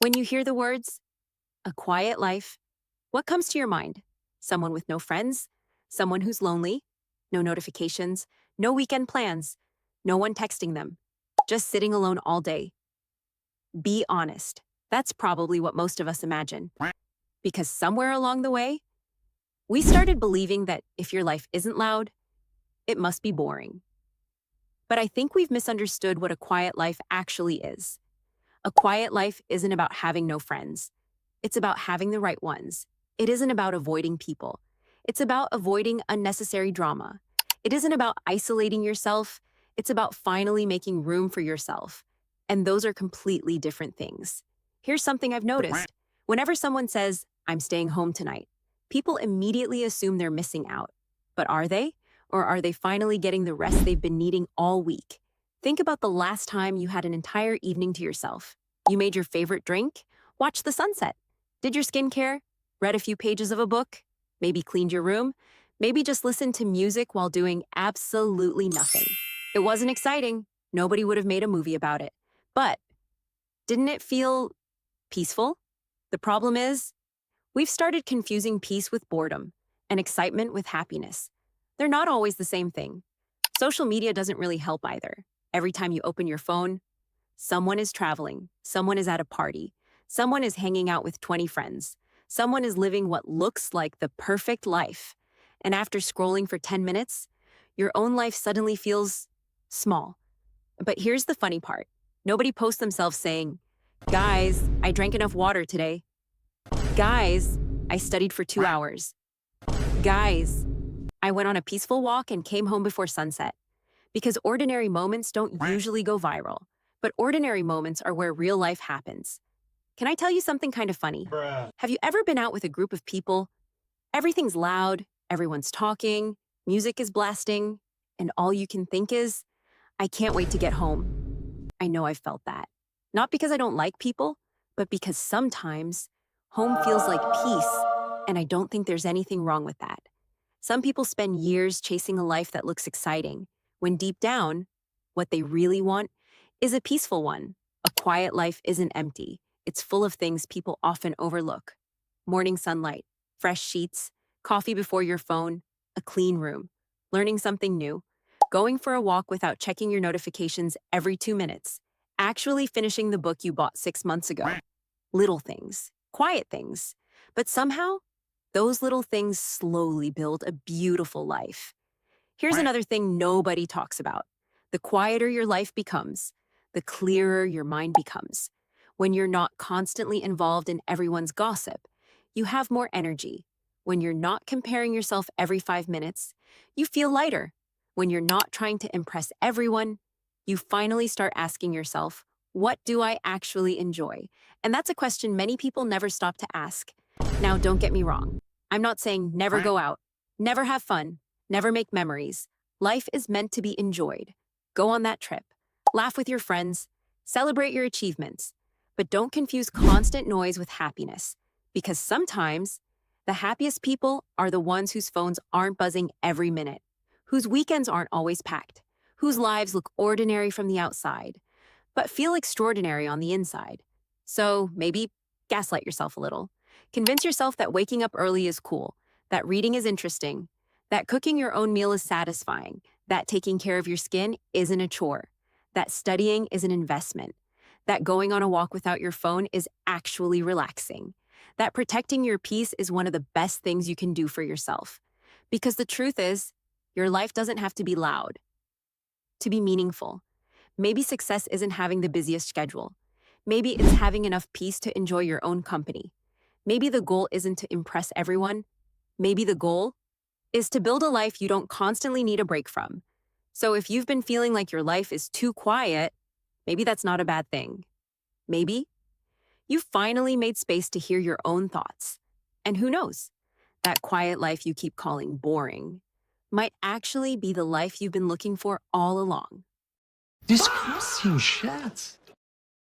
When you hear the words, a quiet life, what comes to your mind? Someone with no friends? Someone who's lonely? No notifications? No weekend plans? No one texting them? Just sitting alone all day? Be honest. That's probably what most of us imagine. Because somewhere along the way, we started believing that if your life isn't loud, it must be boring. But I think we've misunderstood what a quiet life actually is. A quiet life isn't about having no friends. It's about having the right ones. It isn't about avoiding people. It's about avoiding unnecessary drama. It isn't about isolating yourself. It's about finally making room for yourself. And those are completely different things. Here's something I've noticed. Whenever someone says, I'm staying home tonight, people immediately assume they're missing out. But are they? Or are they finally getting the rest they've been needing all week? Think about the last time you had an entire evening to yourself. You made your favorite drink, watched the sunset, did your skincare, read a few pages of a book, maybe cleaned your room, maybe just listened to music while doing absolutely nothing. It wasn't exciting. Nobody would have made a movie about it. But didn't it feel peaceful? The problem is, we've started confusing peace with boredom and excitement with happiness. They're not always the same thing. Social media doesn't really help either. Every time you open your phone, someone is traveling, someone is at a party, someone is hanging out with 20 friends, someone is living what looks like the perfect life. And after scrolling for 10 minutes, your own life suddenly feels small. But here's the funny part. Nobody posts themselves saying, guys, I drank enough water today. Guys, I studied for 2 hours. Guys, I went on a peaceful walk and came home before sunset. Because ordinary moments don't usually go viral, but ordinary moments are where real life happens. Can I tell you something kind of funny? Have you ever been out with a group of people? Everything's loud, everyone's talking, music is blasting, and all you can think is, I can't wait to get home. I know I've felt that. Not because I don't like people, but because sometimes home feels like peace, and I don't think there's anything wrong with that. Some people spend years chasing a life that looks exciting, when deep down, what they really want is a peaceful one. A quiet life isn't empty. It's full of things people often overlook. Morning sunlight, fresh sheets, coffee before your phone, a clean room, learning something new, going for a walk without checking your notifications every 2 minutes, actually finishing the book you bought 6 months ago. Little things, quiet things. But somehow, those little things slowly build a beautiful life. Here's another thing nobody talks about. The quieter your life becomes, the clearer your mind becomes. When you're not constantly involved in everyone's gossip, you have more energy. When you're not comparing yourself every 5 minutes, you feel lighter. When you're not trying to impress everyone, you finally start asking yourself, what do I actually enjoy? And that's a question many people never stop to ask. Now, don't get me wrong. I'm not saying never go out, never have fun, never make memories. Life is meant to be enjoyed. Go on that trip. Laugh with your friends. Celebrate your achievements. But don't confuse constant noise with happiness. Because sometimes, the happiest people are the ones whose phones aren't buzzing every minute, whose weekends aren't always packed, whose lives look ordinary from the outside, but feel extraordinary on the inside. So maybe gaslight yourself a little. Convince yourself that waking up early is cool, that reading is interesting, that cooking your own meal is satisfying, that taking care of your skin isn't a chore, that studying is an investment, that going on a walk without your phone is actually relaxing, that protecting your peace is one of the best things you can do for yourself. Because the truth is, your life doesn't have to be loud to be meaningful. Maybe success isn't having the busiest schedule. Maybe it's having enough peace to enjoy your own company. Maybe the goal isn't to impress everyone. Maybe the goal is to build a life you don't constantly need a break from. So if you've been feeling like your life is too quiet, maybe that's not a bad thing. Maybe you finally made space to hear your own thoughts. And who knows, that quiet life you keep calling boring might actually be the life you've been looking for all along. Discussing chat.